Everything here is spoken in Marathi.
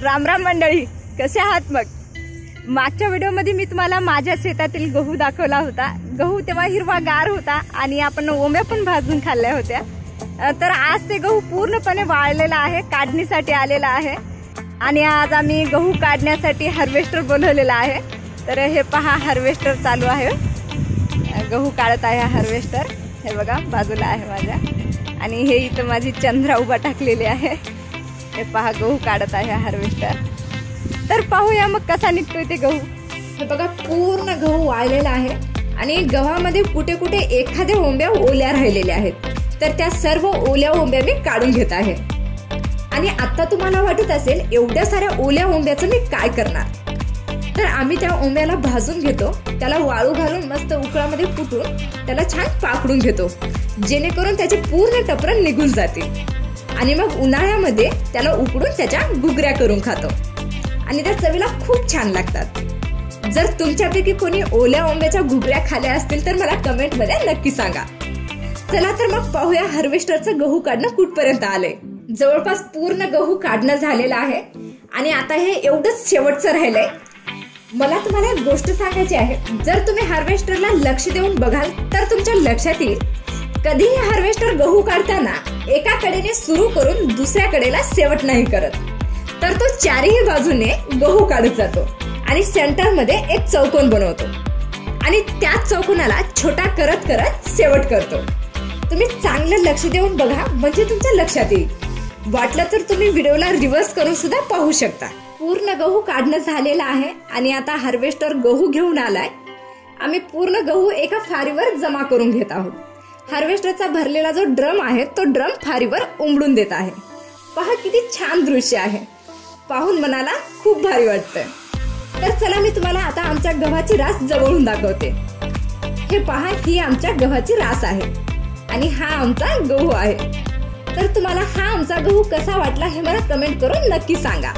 राम राम मंडळी, कसे आहात? मग मागच्या व्हिडिओमध्ये मी तुम्हाला माझ्या शेतातील गहू दाखवला होता. गहू तेव्हा हिरवागार होता आणि आपण ओंब्या पण भाजून खाल्ल्या होत्या. तर आज ते गहू पूर्णपणे वाळलेला आहे, काढणीसाठी आलेला आहे. आणि आज आम्ही गहू काढण्यासाठी हार्वेस्टर बोलवलेला आहे. तर हे पहा, हार्वेस्टर चालू आहे, गहू काढत आहे हार्वेस्टर. हे बघा बाजूला आहे माझ्या, आणि हे इथं माझी चंद्रा उभा टाकलेली आहे. हे पहा, गहू काढत आहे हार्वेस्टर. तर पाहूया मग कसा निघतोय ते गहू. हे बघा, पूर्ण गहू वाळलेला आहे आणि गव्हामध्ये कुठे कुठे एखाद्या ओंब्या ओल्या राहिलेल्या आहेत. तर त्या सर्व ओल्या ओंब्या मी काढून घेत आहे. आणि आता तुम्हाला वाटत असेल, एवढ्या साऱ्या ओल्या ओंब्याचं मी काय करणार? तर आम्ही त्या ओंब्याला भाजून घेतो, त्याला वाळू घालून मस्त उकळामध्ये फुटून त्याला छान पाकडून घेतो, जेणेकरून त्याचे पूर्ण टपरं निघून जातील. आणि मग उन्हाळ्यामध्ये त्याला उकडून त्याच्या घुगऱ्या करून खातो आणि त्या चवीला खूप छान लागतात. जर तुमच्यापैकी कोणी ओल्या ओंब्याच्या घुगऱ्या खाल्ल्या असतील तर मला कमेंट मध्ये नक्की सांगा. चला तर मग पाहूया हार्वेस्टरचं गहू काढणं कुठपर्यंत आलंय. जवळपास पूर्ण गहू काढणं झालेलं आहे आणि आता हे एवढंच शेवटचं राहिलंय. मला तुम्हाला एक गोष्ट सांगायची आहे, जर तुम्ही हार्वेस्टरला लक्ष देऊन बघाल तर तुमच्या लक्षात येईल, कधीही हार्वेस्टर गहू काढताना एका कडेने सुरू करून दुसऱ्या कडेला शेवट नाही करत. तर तो चारही बाजूने गहू काढत जातो आणि सेंटर मध्ये एक चौकोन बनवतो आणि त्याच चौकोनाला छोटा करत करत शेवट करतो. तुम्ही चांगलं लक्ष देऊन बघा, म्हणजे तुमच्या लक्षात येईल. वाटलं तर तुम्ही व्हिडिओला रिव्हर्स करून सुद्धा पाहू शकता. पूर्ण गहू काढणं झालेला आहे आणि आता हार्वेस्टर गहू घेऊन आलाय. आम्ही पूर्ण गहू एका फारीवर जमा करून घेत आहोत. हार्वेस्टरचा भरलेला जो ड्रम आहे तो ड्रम फारीवर उमडून देत आहे. पहा किती छान दृश्य आहे, पाहून मनाला खूप भारी वाटतंय. तर चला मी तुम्हाला आता आमच्या गव्हाची रास जवळून दाखवते. हे पहा, ही आमच्या गव्हाची रास आहे आणि हा आमचा गहू आहे. तर तुम्हाला हा आमचा गहू कसा वाटला हे मला कमेंट करून नक्की सांगा.